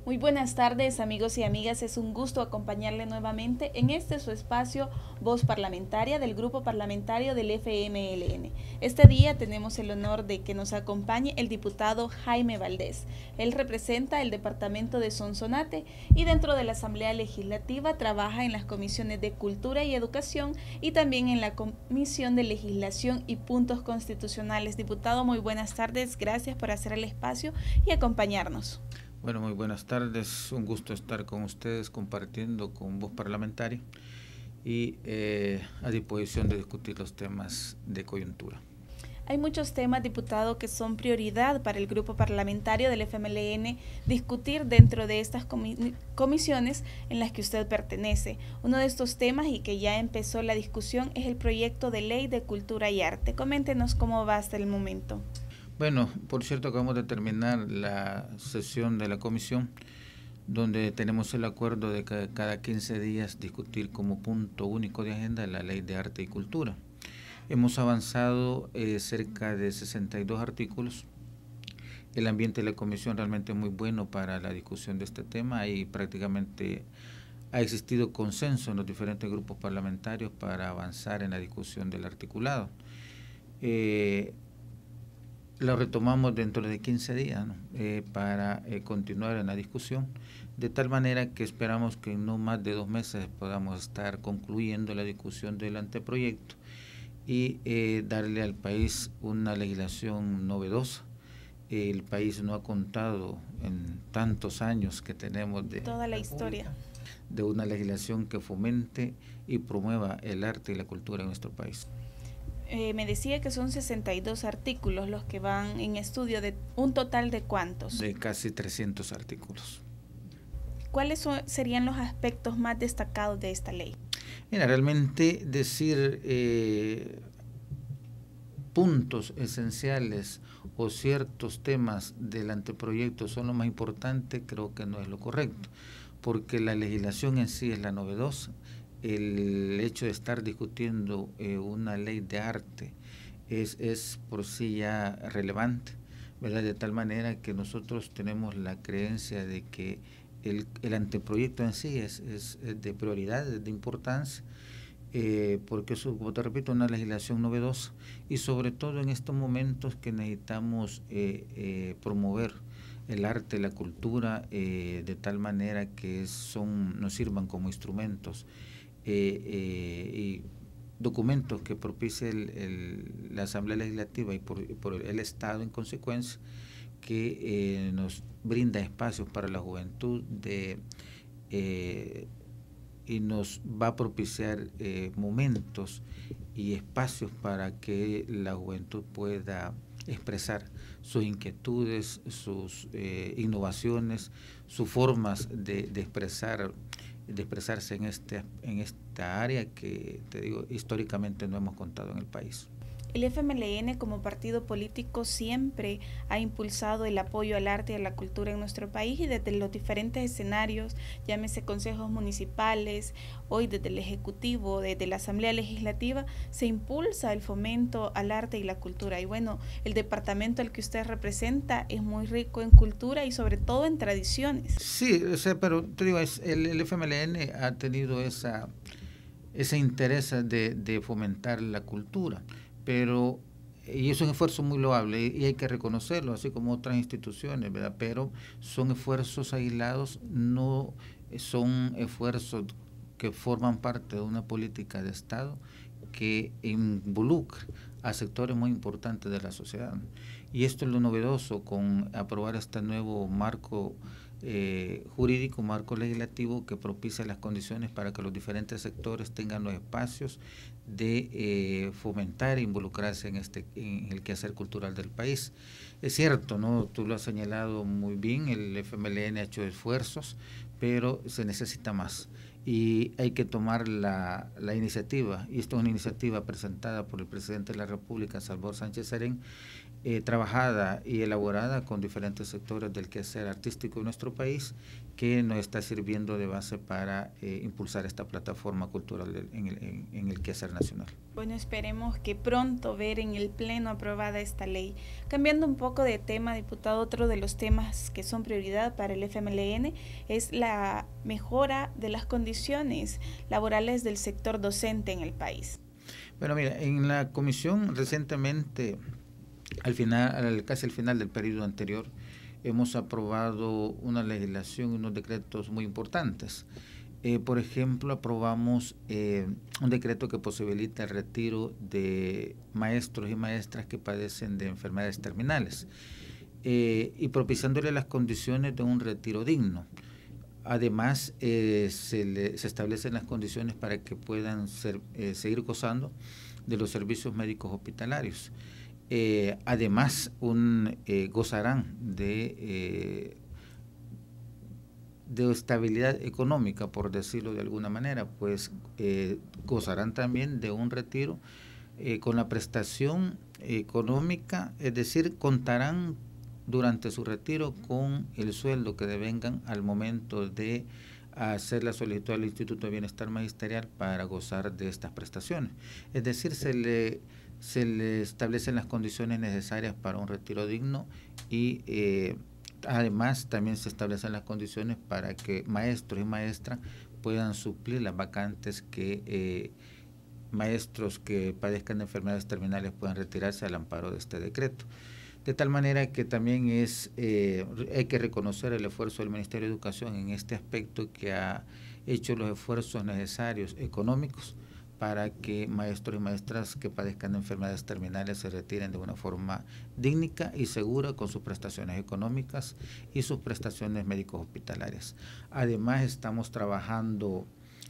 Muy buenas tardes, amigos y amigas. Es un gusto acompañarle nuevamente en este su espacio Voz Parlamentaria del Grupo Parlamentario del FMLN. Este día tenemos el honor de que nos acompañe el diputado Jaime Valdés. Él representa el departamento de Sonsonate y dentro de la Asamblea Legislativa trabaja en las comisiones de Cultura y Educación y también en la Comisión de Legislación y Puntos Constitucionales. Diputado, muy buenas tardes. Gracias por hacer el espacio y acompañarnos. Bueno, muy buenas tardes, un gusto estar con ustedes compartiendo con Voz Parlamentaria y a disposición de discutir los temas de coyuntura. Hay muchos temas, diputado, que son prioridad para el grupo parlamentario del FMLN discutir dentro de estas comisiones en las que usted pertenece. Uno de estos temas y que ya empezó la discusión es el proyecto de ley de cultura y arte. Coméntenos cómo va hasta el momento. Bueno, por cierto, acabamos de terminar la sesión de la comisión, donde tenemos el acuerdo de que cada 15 días discutir como punto único de agenda la ley de arte y cultura. Hemos avanzado cerca de 62 artículos. El ambiente de la comisión realmente es muy bueno para la discusión de este tema y prácticamente ha existido consenso en los diferentes grupos parlamentarios para avanzar en la discusión del articulado. Lo retomamos dentro de 15 días, ¿no? Para continuar en la discusión, de tal manera que esperamos que en no más de 2 meses podamos estar concluyendo la discusión del anteproyecto y darle al país una legislación novedosa. El país no ha contado en tantos años que tenemos de toda la historia de una legislación que fomente y promueva el arte y la cultura en nuestro país. Me decía que son 62 artículos los que van en estudio, de un total de ¿cuántos? De casi 300 artículos. ¿Cuáles serían los aspectos más destacados de esta ley? Mira, realmente decir puntos esenciales o ciertos temas del anteproyecto son lo más importante, creo que no es lo correcto, porque la legislación en sí es la novedosa. El hecho de estar discutiendo una ley de arte es por sí ya relevante, ¿verdad? De tal manera que nosotros tenemos la creencia de que el anteproyecto en sí es de prioridad, es de importancia, porque es, como te repito, una legislación novedosa y sobre todo en estos momentos que necesitamos promover el arte, la cultura, de tal manera que nos sirvan como instrumentos y documentos que propicie la Asamblea Legislativa y por el Estado en consecuencia, que nos brinda espacios para la juventud y nos va a propiciar momentos y espacios para que la juventud pueda expresar sus inquietudes, sus innovaciones, sus formas de expresarse en esta área que, te digo, históricamente no hemos contado en el país. El FMLN como partido político siempre ha impulsado el apoyo al arte y a la cultura en nuestro país y desde los diferentes escenarios, llámese consejos municipales, hoy desde el Ejecutivo, desde la Asamblea Legislativa, se impulsa el fomento al arte y la cultura. Y bueno, el departamento al que usted representa es muy rico en cultura y sobre todo en tradiciones. Sí, o sea, pero te digo, el FMLN ha tenido ese interés de fomentar la cultura, pero y es un esfuerzo muy loable y hay que reconocerlo, así como otras instituciones, ¿verdad? Pero son esfuerzos aislados, no son esfuerzos que forman parte de una política de Estado que involucra a sectores muy importantes de la sociedad. Y esto es lo novedoso con aprobar este nuevo marco jurídico, marco legislativo que propicia las condiciones para que los diferentes sectores tengan los espacios de fomentar e involucrarse en el quehacer cultural del país. Es cierto, ¿no? Tú lo has señalado muy bien, el FMLN ha hecho esfuerzos, pero se necesita más y hay que tomar la iniciativa, y esta es una iniciativa presentada por el presidente de la República, Salvador Sánchez Serén, trabajada y elaborada con diferentes sectores del quehacer artístico de nuestro país, que nos está sirviendo de base para impulsar esta plataforma cultural en el quehacer nacional. Bueno, esperemos que pronto ver en el Pleno aprobada esta ley. Cambiando un poco de tema, diputado, otro de los temas que son prioridad para el FMLN es la mejora de las condiciones laborales del sector docente en el país. Bueno, mira, en la comisión recientemente, casi al final del periodo anterior, hemos aprobado una legislación y unos decretos muy importantes. Por ejemplo, aprobamos un decreto que posibilita el retiro de maestros y maestras que padecen de enfermedades terminales y propiciándole las condiciones de un retiro digno. Además, se establecen las condiciones para que puedan seguir gozando de los servicios médicos hospitalarios. Además, gozarán de estabilidad económica, por decirlo de alguna manera, pues gozarán también de un retiro con la prestación económica, es decir, contarán durante su retiro con el sueldo que devengan al momento de hacer la solicitud al Instituto de Bienestar Magisterial para gozar de estas prestaciones. Es decir, se le establecen las condiciones necesarias para un retiro digno y además también se establecen las condiciones para que maestros y maestras puedan suplir las vacantes que maestros que padezcan de enfermedades terminales puedan retirarse al amparo de este decreto. De tal manera que también hay que reconocer el esfuerzo del Ministerio de Educación en este aspecto, que ha hecho los esfuerzos necesarios económicos para que maestros y maestras que padezcan de enfermedades terminales se retiren de una forma digna y segura con sus prestaciones económicas y sus prestaciones médicos hospitalarias. Además, estamos trabajando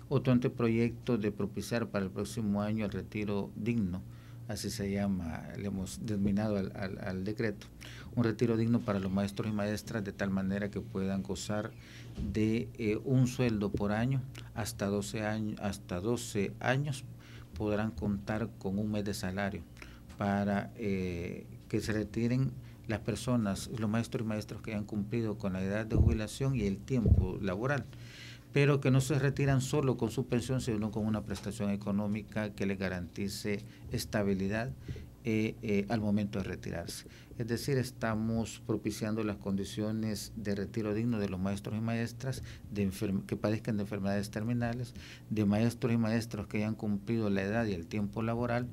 otro anteproyecto de propiciar para el próximo año el retiro digno, así se llama, le hemos denominado al decreto, un retiro digno para los maestros y maestras, de tal manera que puedan gozar de un sueldo por año, hasta 12 años podrán contar con un mes de salario para que se retiren las personas, los maestros y maestras que hayan cumplido con la edad de jubilación y el tiempo laboral, pero que no se retiran solo con su pensión, sino con una prestación económica que les garantice estabilidad al momento de retirarse. Es decir, estamos propiciando las condiciones de retiro digno de los maestros y maestras que padezcan de enfermedades terminales, de maestros y maestras que hayan cumplido la edad y el tiempo laboral,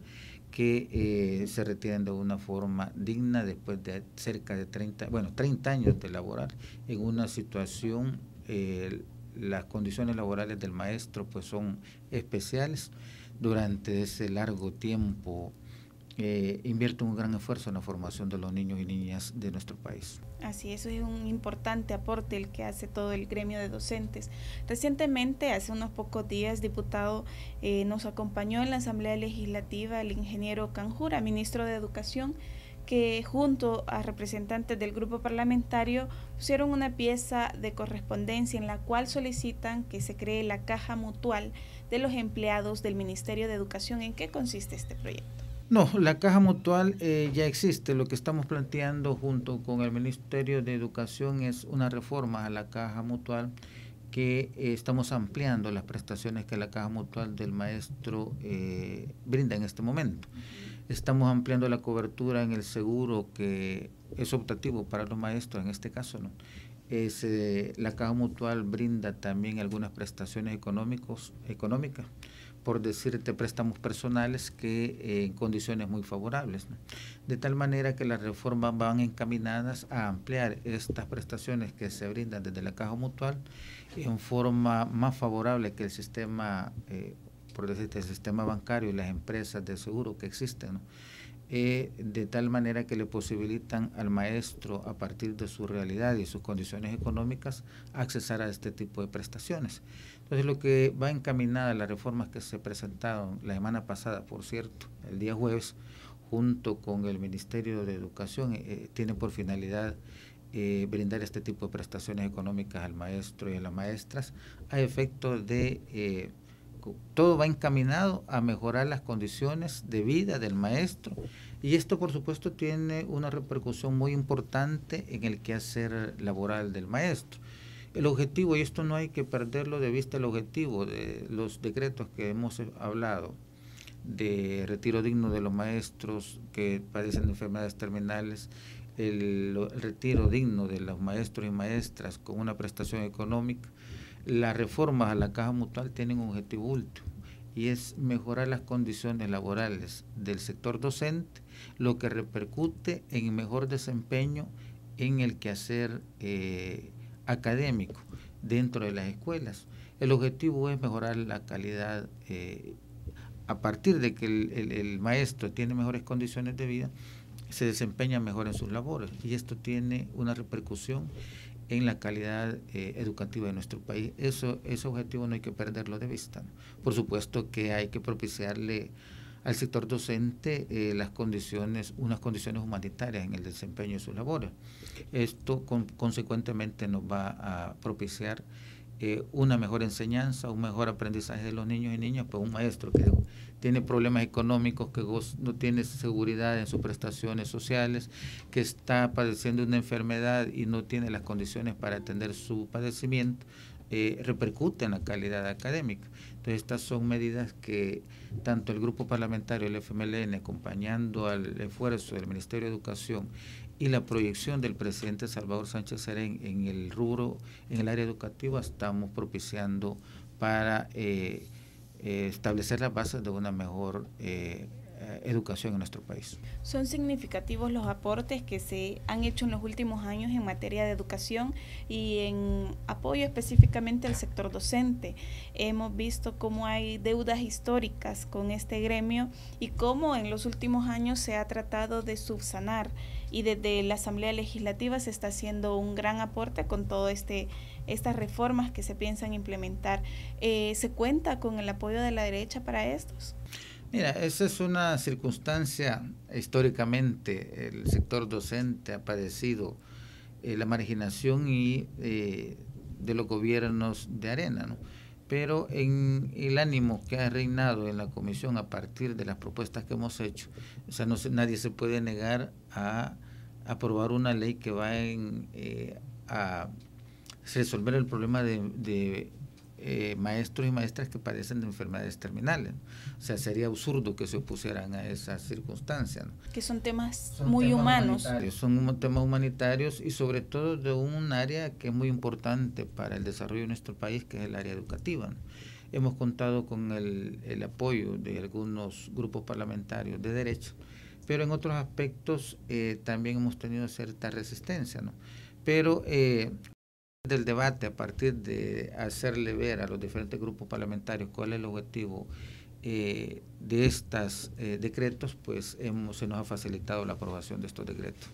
que se retiren de una forma digna después de cerca de 30 años de laborar en una situación. Las condiciones laborales del maestro pues son especiales. Durante ese largo tiempo invierte un gran esfuerzo en la formación de los niños y niñas de nuestro país. Así, eso es un importante aporte el que hace todo el gremio de docentes. Recientemente, hace unos pocos días, diputado, nos acompañó en la Asamblea Legislativa el ingeniero Canjura, ministro de Educación, que junto a representantes del grupo parlamentario pusieron una pieza de correspondencia en la cual solicitan que se cree la caja mutual de los empleados del Ministerio de Educación. ¿En qué consiste este proyecto? No, la caja mutual ya existe. Lo que estamos planteando junto con el Ministerio de Educación es una reforma a la caja mutual, que estamos ampliando las prestaciones que la caja mutual del maestro brinda en este momento. Estamos ampliando la cobertura en el seguro que es optativo para los maestros, en este caso, ¿no? La caja mutual brinda también algunas prestaciones económicas, por decirte, préstamos personales que en condiciones muy favorables, ¿no? De tal manera que las reformas van encaminadas a ampliar estas prestaciones que se brindan desde la caja mutual en forma más favorable que el sistema, por decirte, el sistema bancario y las empresas de seguro que existen, ¿no? De tal manera que le posibilitan al maestro, a partir de su realidad y sus condiciones económicas, accesar a este tipo de prestaciones. Entonces, lo que va encaminada a las reformas que se presentaron la semana pasada, por cierto, el día jueves, junto con el Ministerio de Educación, tiene por finalidad brindar este tipo de prestaciones económicas al maestro y a las maestras, a efecto de todo va encaminado a mejorar las condiciones de vida del maestro, y esto por supuesto tiene una repercusión muy importante en el quehacer laboral del maestro. El objetivo, y esto no hay que perderlo de vista, el objetivo de los decretos que hemos hablado, de retiro digno de los maestros que padecen de enfermedades terminales, el retiro digno de los maestros y maestras con una prestación económica. Las reformas a la caja mutual tienen un objetivo último y es mejorar las condiciones laborales del sector docente, lo que repercute en mejor desempeño en el quehacer académico dentro de las escuelas. El objetivo es mejorar la calidad a partir de que el maestro tiene mejores condiciones de vida, se desempeña mejor en sus labores y esto tiene una repercusión en la calidad educativa de nuestro país. Ese objetivo no hay que perderlo de vista, ¿no? Por supuesto que hay que propiciarle al sector docente unas condiciones humanitarias en el desempeño de sus labores. Esto consecuentemente nos va a propiciar una mejor enseñanza, un mejor aprendizaje de los niños y niñas. Pues un maestro que tiene problemas económicos, que no tiene seguridad en sus prestaciones sociales, que está padeciendo una enfermedad y no tiene las condiciones para atender su padecimiento, repercute en la calidad académica. Entonces estas son medidas que tanto el grupo parlamentario del FMLN, acompañando al esfuerzo del Ministerio de Educación y la proyección del presidente Salvador Sánchez Serén en el rubro, en el área educativa, estamos propiciando para establecer las bases de una mejor educación en nuestro país. Son significativos los aportes que se han hecho en los últimos años en materia de educación y en apoyo específicamente al sector docente. Hemos visto cómo hay deudas históricas con este gremio y cómo en los últimos años se ha tratado de subsanar, y desde la Asamblea Legislativa se está haciendo un gran aporte con todo estas reformas que se piensan implementar. ¿Se cuenta con el apoyo de la derecha para estos? Mira, esa es una circunstancia. Históricamente el sector docente ha padecido la marginación y de los gobiernos de arena, ¿no? Pero en el ánimo que ha reinado en la comisión a partir de las propuestas que hemos hecho, o sea, nadie se puede negar a aprobar una ley que va a resolver el problema de maestros y maestras que padecen de enfermedades terminales, ¿no? O sea, sería absurdo que se opusieran a esas circunstancias, ¿no? Que son temas muy humanos. Son temas humanitarios y sobre todo de un área que es muy importante para el desarrollo de nuestro país, que es el área educativa, ¿no? Hemos contado con el apoyo de algunos grupos parlamentarios de derecha, pero en otros aspectos también hemos tenido cierta resistencia, ¿no? Pero del debate, a partir de hacerle ver a los diferentes grupos parlamentarios cuál es el objetivo de estos decretos, pues se nos ha facilitado la aprobación de estos decretos.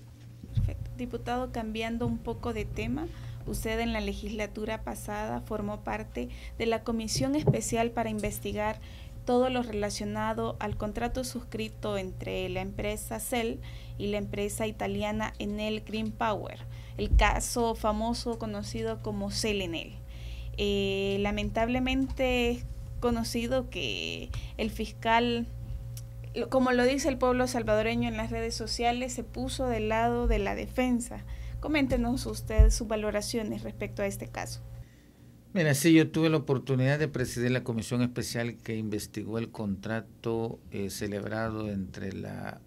Perfecto. Diputado, cambiando un poco de tema, usted en la legislatura pasada formó parte de la Comisión Especial para investigar todo lo relacionado al contrato suscrito entre la empresa Cel y la empresa italiana Enel Green Power, el caso famoso conocido como Cel-Enel. Lamentablemente es conocido que el fiscal, como lo dice el pueblo salvadoreño en las redes sociales, se puso del lado de la defensa. Coméntenos ustedes sus valoraciones respecto a este caso. Mira, sí, yo tuve la oportunidad de presidir la comisión especial que investigó el contrato celebrado entre la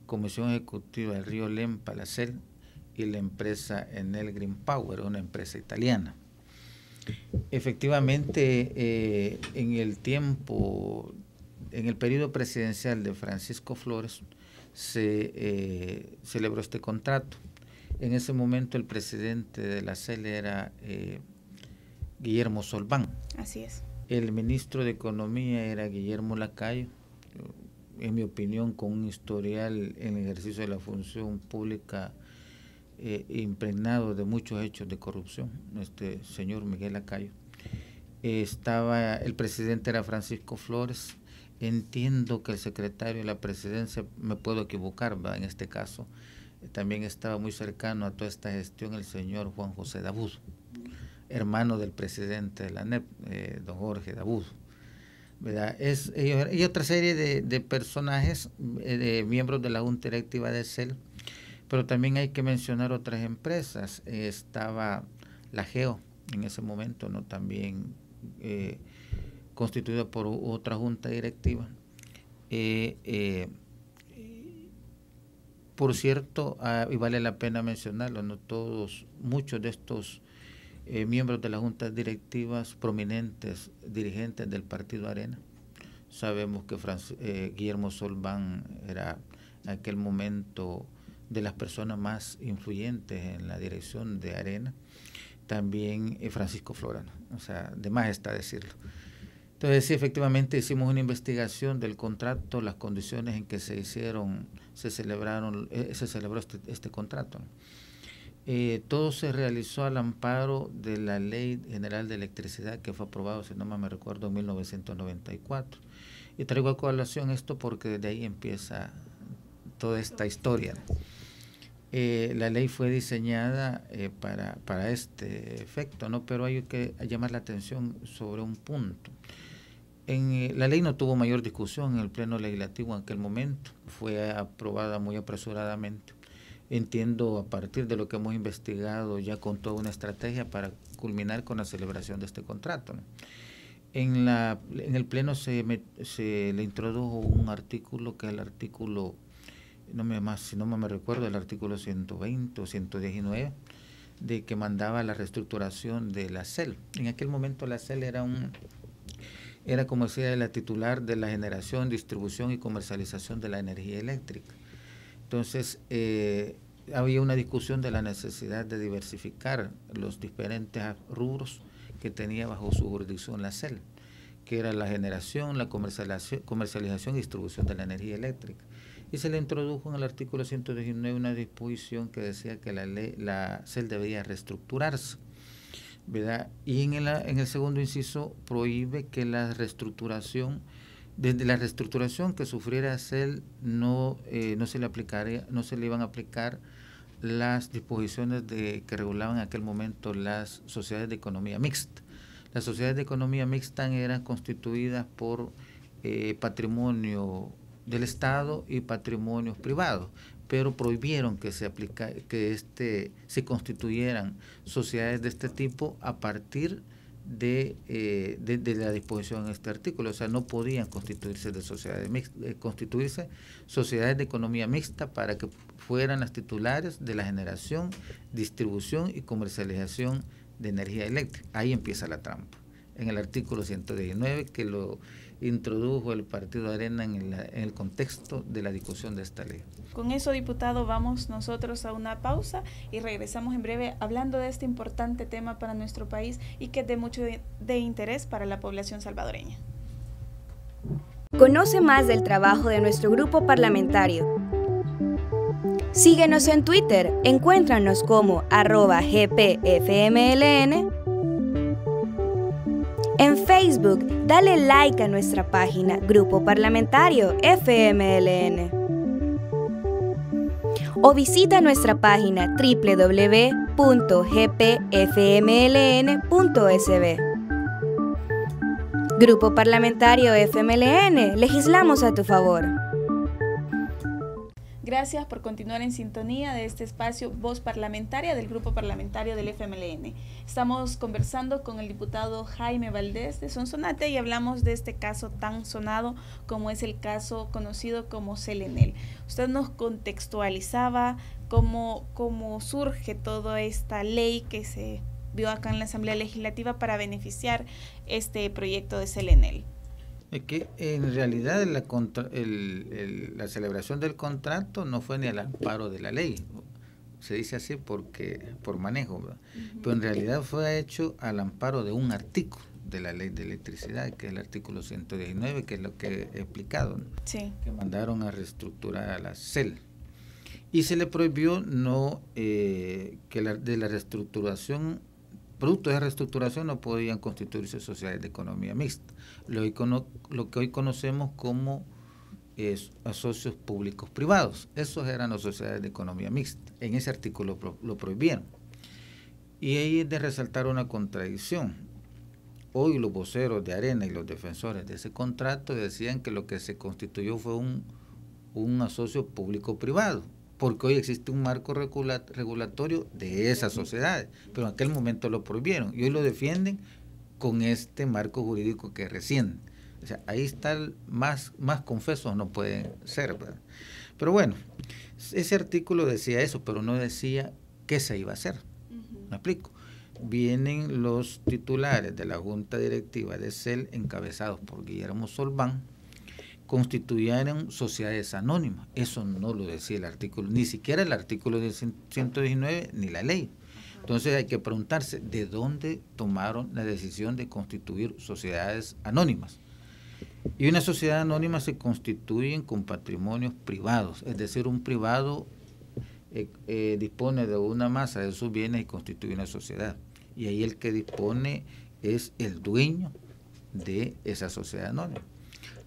Comisión Ejecutiva del Río Lempa, la CEL, y la empresa Enel Green Power, una empresa italiana. Efectivamente, en el periodo presidencial de Francisco Flores se celebró este contrato. En ese momento el presidente de la CEL era Guillermo Solván. Así es. El ministro de Economía era Guillermo Lacayo, en mi opinión con un historial en el ejercicio de la función pública impregnado de muchos hechos de corrupción, este señor Miguel Lacayo. El presidente era Francisco Flores. Entiendo que el secretario de la presidencia, me puedo equivocar, ¿verdad? En este caso, también estaba muy cercano a toda esta gestión el señor Juan José Dabud, hermano del presidente de la ANEP, don Jorge Dabud, ¿verdad? Y otra serie de personajes, de miembros de la Junta Directiva de CEL, pero también hay que mencionar otras empresas. Estaba la GEO en ese momento, ¿no? También constituida por otra junta directiva. Por cierto, y vale la pena mencionarlo, no todos, muchos de estos miembros de las juntas directivas, prominentes dirigentes del Partido Arena. Sabemos que Guillermo Solván era en aquel momento de las personas más influyentes en la dirección de Arena. También Francisco Florano, o sea, de más está decirlo. Entonces, sí, efectivamente hicimos una investigación del contrato, las condiciones en que se celebró este contrato, ¿no? Todo se realizó al amparo de la Ley General de Electricidad que fue aprobado, si no me recuerdo, en 1994. Y traigo a colación esto porque desde ahí empieza toda esta historia, ¿no? La ley fue diseñada para este efecto, ¿no? Pero hay que llamar la atención sobre un punto. La ley no tuvo mayor discusión en el Pleno Legislativo en aquel momento, fue aprobada muy apresuradamente. Entiendo, a partir de lo que hemos investigado, ya con toda una estrategia para culminar con la celebración de este contrato, ¿no? En el Pleno se le introdujo un artículo que es el artículo, si no me recuerdo, el artículo 120 o 119, de que mandaba la reestructuración de la CEL. En aquel momento la CEL era como decía, la titular de la generación, distribución y comercialización de la energía eléctrica. Entonces, había una discusión de la necesidad de diversificar los diferentes rubros que tenía bajo su jurisdicción la CEL, que era la generación, la comercialización y distribución de la energía eléctrica. Y se le introdujo en el artículo 119 una disposición que decía que la CEL debía reestructurarse, ¿verdad? Y en el segundo inciso prohíbe que la reestructuración, desde la reestructuración que sufriera CEL, no se le iban a aplicar las disposiciones que regulaban en aquel momento las sociedades de economía mixta. Las sociedades de economía mixta eran constituidas por patrimonio del Estado y patrimonios privados, pero prohibieron que se constituyeran sociedades de este tipo a partir de la disposición en este artículo. O sea, no podían constituirse sociedades de economía mixta para que fueran las titulares de la generación, distribución y comercialización de energía eléctrica. Ahí empieza la trampa, en el artículo 119, que lo introdujo el Partido Arena en el contexto de la discusión de esta ley. Con eso, diputado, vamos nosotros a una pausa y regresamos en breve hablando de este importante tema para nuestro país y que es de mucho de interés para la población salvadoreña. Conoce más del trabajo de nuestro grupo parlamentario. Síguenos en Twitter, encuéntranos como @gpfmln. En Facebook, dale like a nuestra página Grupo Parlamentario FMLN. O visita nuestra página www.gpfmln.sb. Grupo Parlamentario FMLN, legislamos a tu favor. Gracias por continuar en sintonía de este espacio Voz Parlamentaria del Grupo Parlamentario del FMLN. Estamos conversando con el diputado Jaime Valdés de Sonsonate y hablamos de este caso tan sonado como es el caso conocido como CELENEL. Usted nos contextualizaba cómo surge toda esta ley que se vio acá en la Asamblea Legislativa para beneficiar este proyecto de CELENEL. Es que en realidad la celebración del contrato no fue ni al amparo de la ley, se dice así por manejo, ¿verdad? Pero en realidad fue hecho al amparo de un artículo de la ley de electricidad, que es el artículo 119, que es lo que he explicado, ¿no? Sí. Que mandaron a reestructurar a la CEL. Y se le prohibió que de la reestructuración, productos de reestructuración no podían constituirse sociedades de economía mixta, lo que hoy conocemos como socios públicos privados. Esos eran las sociedades de economía mixta. En ese artículo lo prohibieron. Y ahí es de resaltar una contradicción. Hoy los voceros de Arena y los defensores de ese contrato decían que lo que se constituyó fue un asocio público-privado, porque hoy existe un marco regulatorio de esas sociedades, pero en aquel momento lo prohibieron y hoy lo defienden con este marco jurídico que recién O sea, ahí está más confesos no pueden ser, ¿verdad? Pero bueno, ese artículo decía eso, pero no decía qué se iba a hacer. ¿Me explico? Vienen los titulares de la Junta Directiva de CEL, encabezados por Guillermo Solván, constituyeron sociedades anónimas. Eso no lo decía el artículo, ni siquiera el artículo de 119 ni la ley. Entonces hay que preguntarse de dónde tomaron la decisión de constituir sociedades anónimas. Y una sociedad anónima se constituyen con patrimonios privados, es decir, un privado dispone de una masa de sus bienes y constituye una sociedad. Y ahí el que dispone es el dueño de esa sociedad anónima.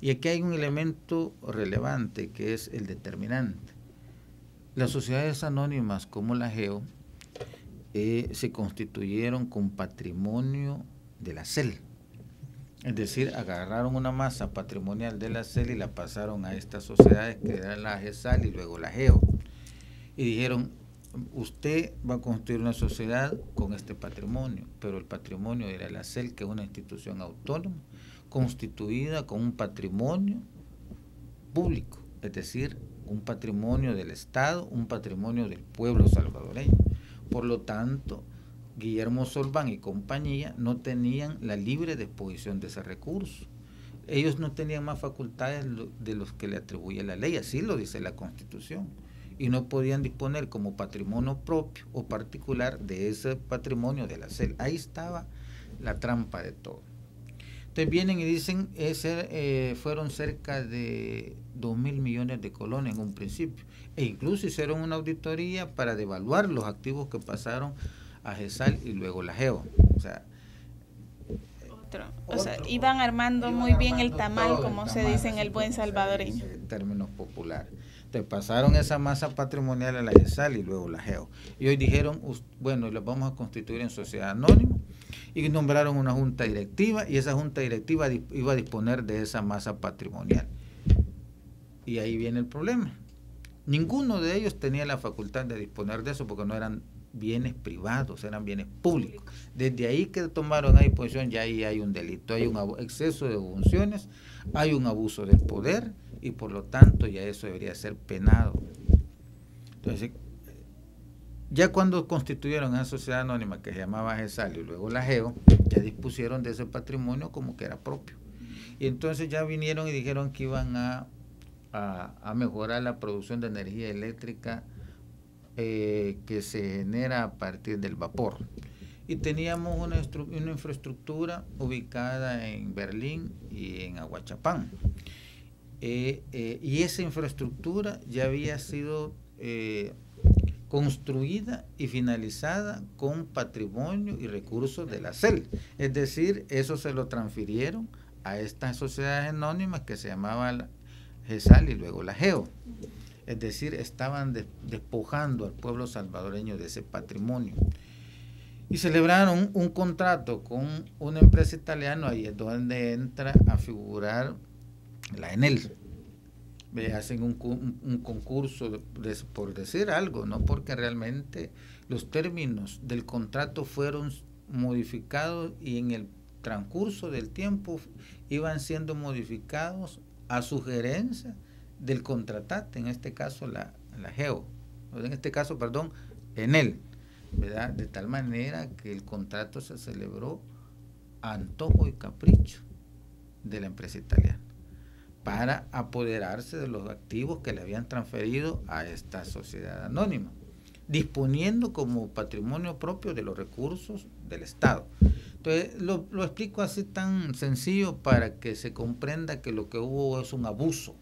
Y aquí hay un elemento relevante que es el determinante. Las sociedades anónimas como la GEO se constituyeron con patrimonio de la CEL. Es decir, agarraron una masa patrimonial de la CEL y la pasaron a estas sociedades que eran la GESAL y luego la GEO. Y dijeron, usted va a construir una sociedad con este patrimonio, pero el patrimonio era la CEL, que es una institución autónoma, constituida con un patrimonio público, es decir, un patrimonio del Estado, un patrimonio del pueblo salvadoreño. Por lo tanto, Guillermo Solván y compañía no tenían la libre disposición de ese recurso. Ellos no tenían más facultades de los que le atribuye la ley, así lo dice la Constitución, y no podían disponer como patrimonio propio o particular de ese patrimonio de la CEL. Ahí estaba la trampa de todo. Entonces vienen y dicen, fueron cerca de 2.000 millones de colones en un principio, e incluso hicieron una auditoría para devaluar los activos que pasaron a GESAL y luego la GEO. O sea, iban armando muy bien el tamal, como se dice en el buen salvadoreño. En términos populares. Entonces pasaron esa masa patrimonial a la GESAL y luego la GEO. Y hoy dijeron, bueno, los vamos a constituir en sociedad anónima, y nombraron una junta directiva, y esa junta directiva iba a disponer de esa masa patrimonial. Y ahí viene el problema. Ninguno de ellos tenía la facultad de disponer de eso porque no eran bienes privados, eran bienes públicos. Desde ahí que tomaron a disposición, ya ahí hay un delito, hay un exceso de funciones, hay un abuso del poder, y por lo tanto ya eso debería ser penado. Entonces, ya cuando constituyeron esa sociedad anónima que se llamaba GESAL y luego la GEO, ya dispusieron de ese patrimonio como que era propio. Y entonces ya vinieron y dijeron que iban a mejorar la producción de energía eléctrica que se genera a partir del vapor. Y teníamos una infraestructura ubicada en Berlín y en Aguachapán. Y esa infraestructura ya había sido construida y finalizada con patrimonio y recursos de la CEL. Es decir, eso se lo transfirieron a estas sociedades anónimas que se llamaban GESAL y luego la GEO. Es decir, estaban despojando al pueblo salvadoreño de ese patrimonio. Y celebraron un contrato con una empresa italiana, ahí es donde entra a figurar la Enel. Hacen un concurso por decir algo, no porque realmente los términos del contrato fueron modificados y en el transcurso del tiempo iban siendo modificados a sugerencia del contratante, en este caso la GEO, en este caso, perdón, Enel, ¿verdad? De tal manera que el contrato se celebró a antojo y capricho de la empresa italiana para apoderarse de los activos que le habían transferido a esta sociedad anónima, disponiendo como patrimonio propio de los recursos del Estado. Entonces, lo explico así tan sencillo para que se comprenda que lo que hubo es un abuso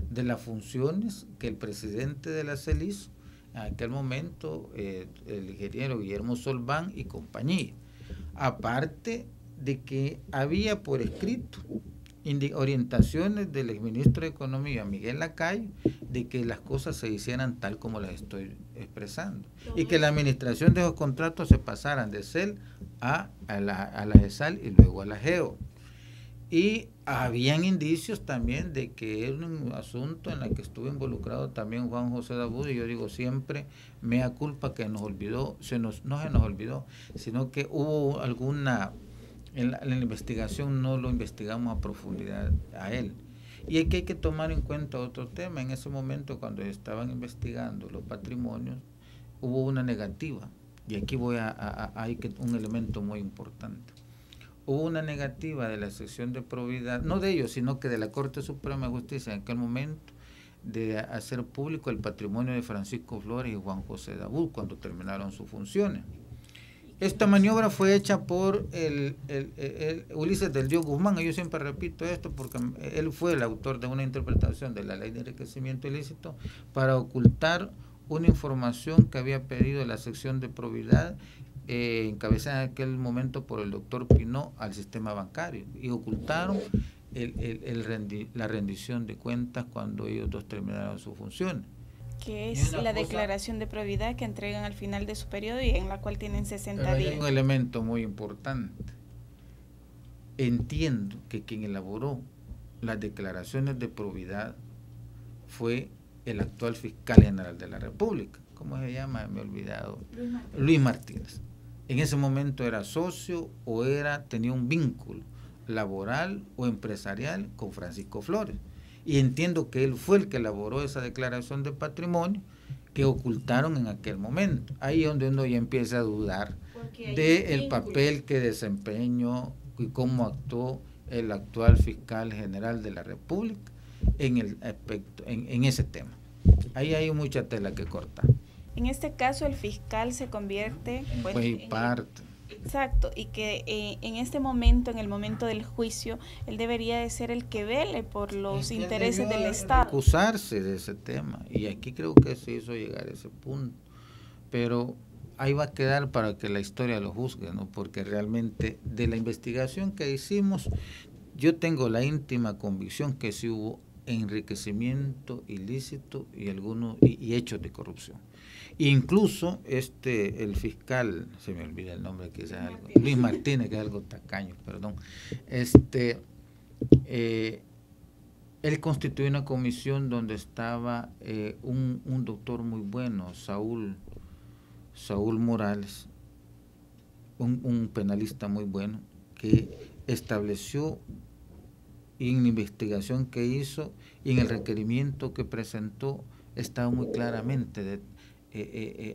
de las funciones que el presidente de la CEL hizo en aquel momento, el ingeniero Guillermo Solván y compañía. Aparte de que había por escrito orientaciones del exministro de Economía, Miguel Lacayo, de que las cosas se hicieran tal como las estoy expresando, y que la administración de esos contratos se pasaran de CEL a la GESAL y luego a la GEO. Y habían indicios también de que era un asunto en el que estuvo involucrado también Juan José Dabud, y yo digo siempre, mea culpa que nos olvidó, no se nos olvidó, sino que hubo alguna en la investigación no lo investigamos a profundidad a él. Y hay que tomar en cuenta otro tema. En ese momento, cuando estaban investigando los patrimonios, hubo una negativa. Y aquí hay un elemento muy importante. Hubo una negativa de la sección de probidad, no de ellos, sino que de la Corte Suprema de Justicia en aquel momento, de hacer público el patrimonio de Francisco Flores y Juan José Dabud cuando terminaron sus funciones. Esta maniobra fue hecha por el Ulises del Dios Guzmán. Yo siempre repito esto porque él fue el autor de una interpretación de la ley de enriquecimiento ilícito para ocultar una información que había pedido la sección de probidad, encabezada en aquel momento por el doctor Pinó, al sistema bancario, y ocultaron la rendición de cuentas cuando ellos dos terminaron sus funciones. Que es la declaración de probidad que entregan al final de su periodo y en la cual tienen 60 días. Hay un elemento muy importante. Entiendo que quien elaboró las declaraciones de probidad fue el actual fiscal general de la República. ¿Cómo se llama? Me he olvidado. Luis Martínez. En ese momento era socio o tenía un vínculo laboral o empresarial con Francisco Flores. Y entiendo que él fue el que elaboró esa declaración de patrimonio que ocultaron en aquel momento. Ahí es donde uno ya empieza a dudar del papel que desempeñó y cómo actuó el actual fiscal general de la República en el aspecto, en ese tema. Ahí hay mucha tela que cortar. En este caso el fiscal se convierte parte. Exacto, y que en este momento, en el momento del juicio, él debería de ser el que vele por los intereses del Estado. Acusarse de ese tema, y aquí creo que se hizo llegar a ese punto, pero ahí va a quedar para que la historia lo juzgue, ¿no? Porque realmente de la investigación que hicimos, yo tengo la íntima convicción que sí hubo enriquecimiento ilícito y hechos de corrupción. Incluso el fiscal, se me olvida el nombre, que es algo, Luis Martínez, que es algo tacaño, perdón, él constituyó una comisión donde estaba un doctor muy bueno, Saúl Morales, un penalista muy bueno, que estableció en la investigación que hizo y en el requerimiento que presentó, estaba muy claramente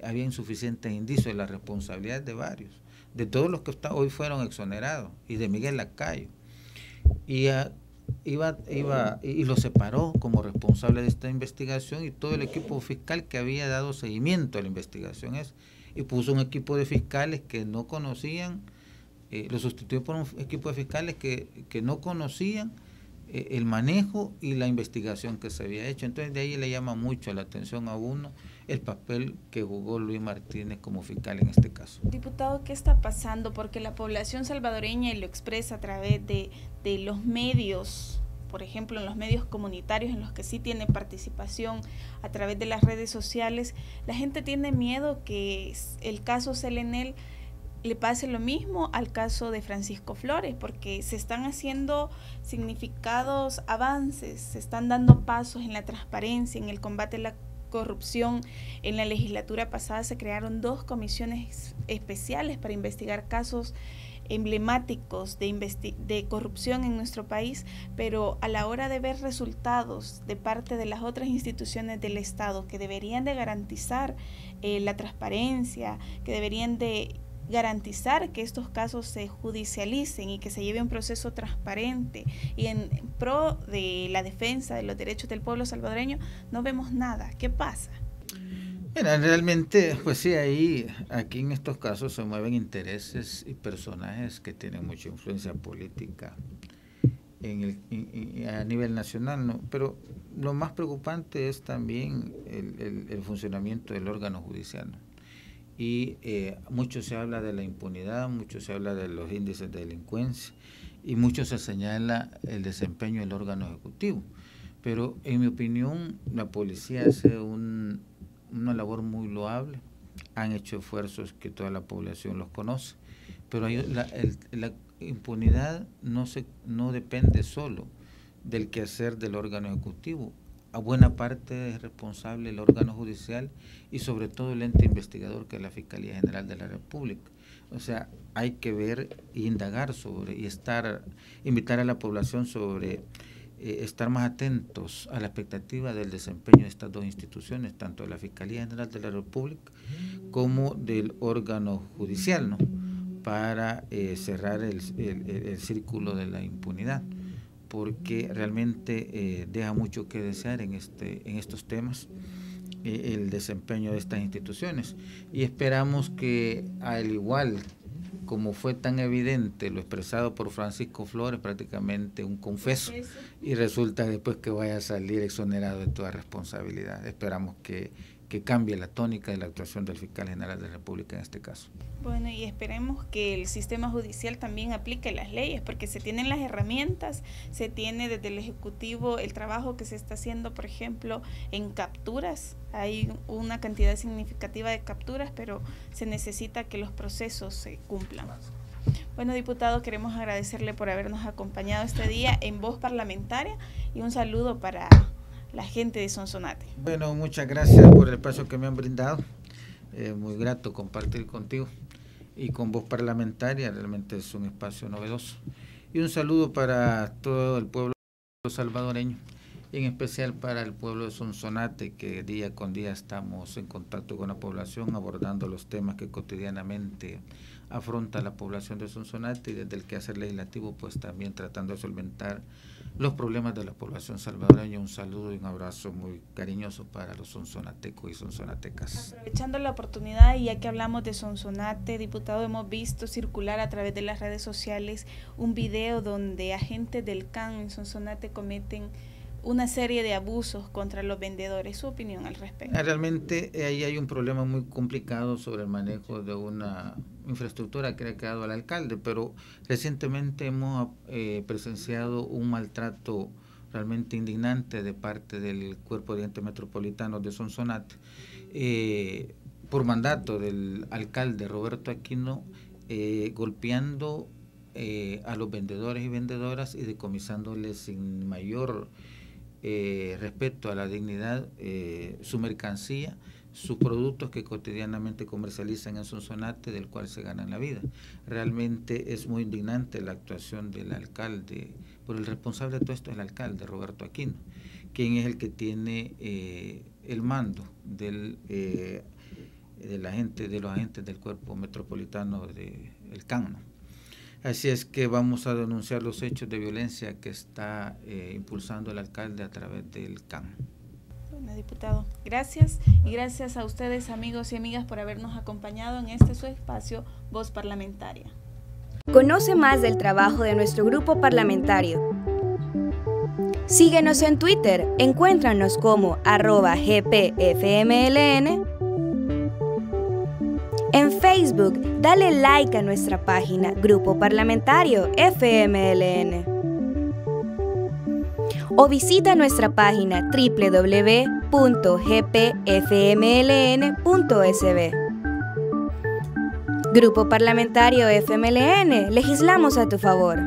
había insuficientes indicios de la responsabilidad de varios, de todos los que hoy fueron exonerados, y de Miguel Lacayo, y lo separó como responsable de esta investigación, y todo el equipo fiscal que había dado seguimiento a la investigación y puso un equipo de fiscales que no conocían, lo sustituyó por un equipo de fiscales que no conocían el manejo y la investigación que se había hecho. Entonces de ahí le llama mucho la atención a uno el papel que jugó Luis Martínez como fiscal en este caso. Diputado, ¿qué está pasando? Porque la población salvadoreña, y lo expresa a través de los medios, por ejemplo en los medios comunitarios en los que sí tiene participación, a través de las redes sociales, la gente tiene miedo que el caso Selenel le pase lo mismo al caso de Francisco Flores, porque se están haciendo significados avances, se están dando pasos en la transparencia, en el combate a la corrupción. En la legislatura pasada se crearon 2 comisiones especiales para investigar casos emblemáticos de corrupción en nuestro país, pero a la hora de ver resultados de parte de las otras instituciones del Estado que deberían de garantizar la transparencia, que deberían de garantizar que estos casos se judicialicen y que se lleve un proceso transparente y en pro de la defensa de los derechos del pueblo salvadoreño, no vemos nada. ¿Qué pasa? Mira, realmente, pues sí, aquí en estos casos se mueven intereses y personajes que tienen mucha influencia política a nivel nacional, ¿no? Pero lo más preocupante es también el funcionamiento del órgano judicial, ¿no? Y mucho se habla de la impunidad, mucho se habla de los índices de delincuencia y mucho se señala el desempeño del órgano ejecutivo. Pero en mi opinión la policía hace una labor muy loable, han hecho esfuerzos que toda la población los conoce, pero la impunidad no depende solo del quehacer del órgano ejecutivo. a buena parte es responsable el órgano judicial y sobre todo el ente investigador, que es la Fiscalía General de la República. O sea, hay que ver e indagar sobre y invitar a la población sobre estar más atentos a la expectativa del desempeño de estas dos instituciones, tanto de la Fiscalía General de la República como del órgano judicial, ¿no? Para cerrar el círculo de la impunidad, porque realmente deja mucho que desear en estos temas el desempeño de estas instituciones, y esperamos que, al igual como fue tan evidente lo expresado por Francisco Flores, prácticamente un confeso, y resulta después que vaya a salir exonerado de toda responsabilidad. Esperamos que cambie la tónica de la actuación del fiscal general de la República en este caso. Bueno, y esperemos que el sistema judicial también aplique las leyes, porque se tienen las herramientas, se tiene desde el Ejecutivo el trabajo que se está haciendo, por ejemplo, en capturas. Hay una cantidad significativa de capturas, pero se necesita que los procesos se cumplan. Bueno, diputado, queremos agradecerle por habernos acompañado este día en Voz Parlamentaria, y un saludo para la gente de Sonsonate. Bueno, muchas gracias por el espacio que me han brindado. Muy grato compartir contigo y con Voz Parlamentaria, realmente es un espacio novedoso. Y un saludo para todo el pueblo salvadoreño, y en especial para el pueblo de Sonsonate, que día con día estamos en contacto con la población, abordando los temas que cotidianamente afronta la población de Sonsonate, y desde el quehacer legislativo pues también tratando de solventar los problemas de la población salvadoreña. Un saludo y un abrazo muy cariñoso para los sonsonatecos y sonsonatecas. Aprovechando la oportunidad, y ya que hablamos de Sonsonate, diputado, hemos visto circular a través de las redes sociales un video donde agentes del CAN en Sonsonate cometen una serie de abusos contra los vendedores. ¿Su opinión al respecto? Realmente ahí hay un problema muy complicado sobre el manejo de una infraestructura que ha quedado al alcalde, pero recientemente hemos presenciado un maltrato realmente indignante de parte del Cuerpo de Entes Metropolitanos de Sonsonate, por mandato del alcalde Roberto Aquino, golpeando a los vendedores y vendedoras y decomisándoles sin mayor respeto a la dignidad su mercancía, sus productos que cotidianamente comercializan en Sonsonate, del cual se ganan la vida. Realmente es muy indignante la actuación del alcalde, pero el responsable de todo esto es el alcalde Roberto Aquino, quien es el que tiene el mando de los agentes del Cuerpo Metropolitano del CAN, ¿no? Así es que vamos a denunciar los hechos de violencia que está impulsando el alcalde a través del CAN. Bueno, diputado, gracias, y gracias a ustedes, amigos y amigas, por habernos acompañado en este su espacio Voz Parlamentaria. Conoce más del trabajo de nuestro grupo parlamentario. Síguenos en Twitter, encuéntranos como @gpfmln. En Facebook, dale like a nuestra página Grupo Parlamentario FMLN. O visita nuestra página www.gpfmln.sb. Grupo Parlamentario FMLN, legislamos a tu favor.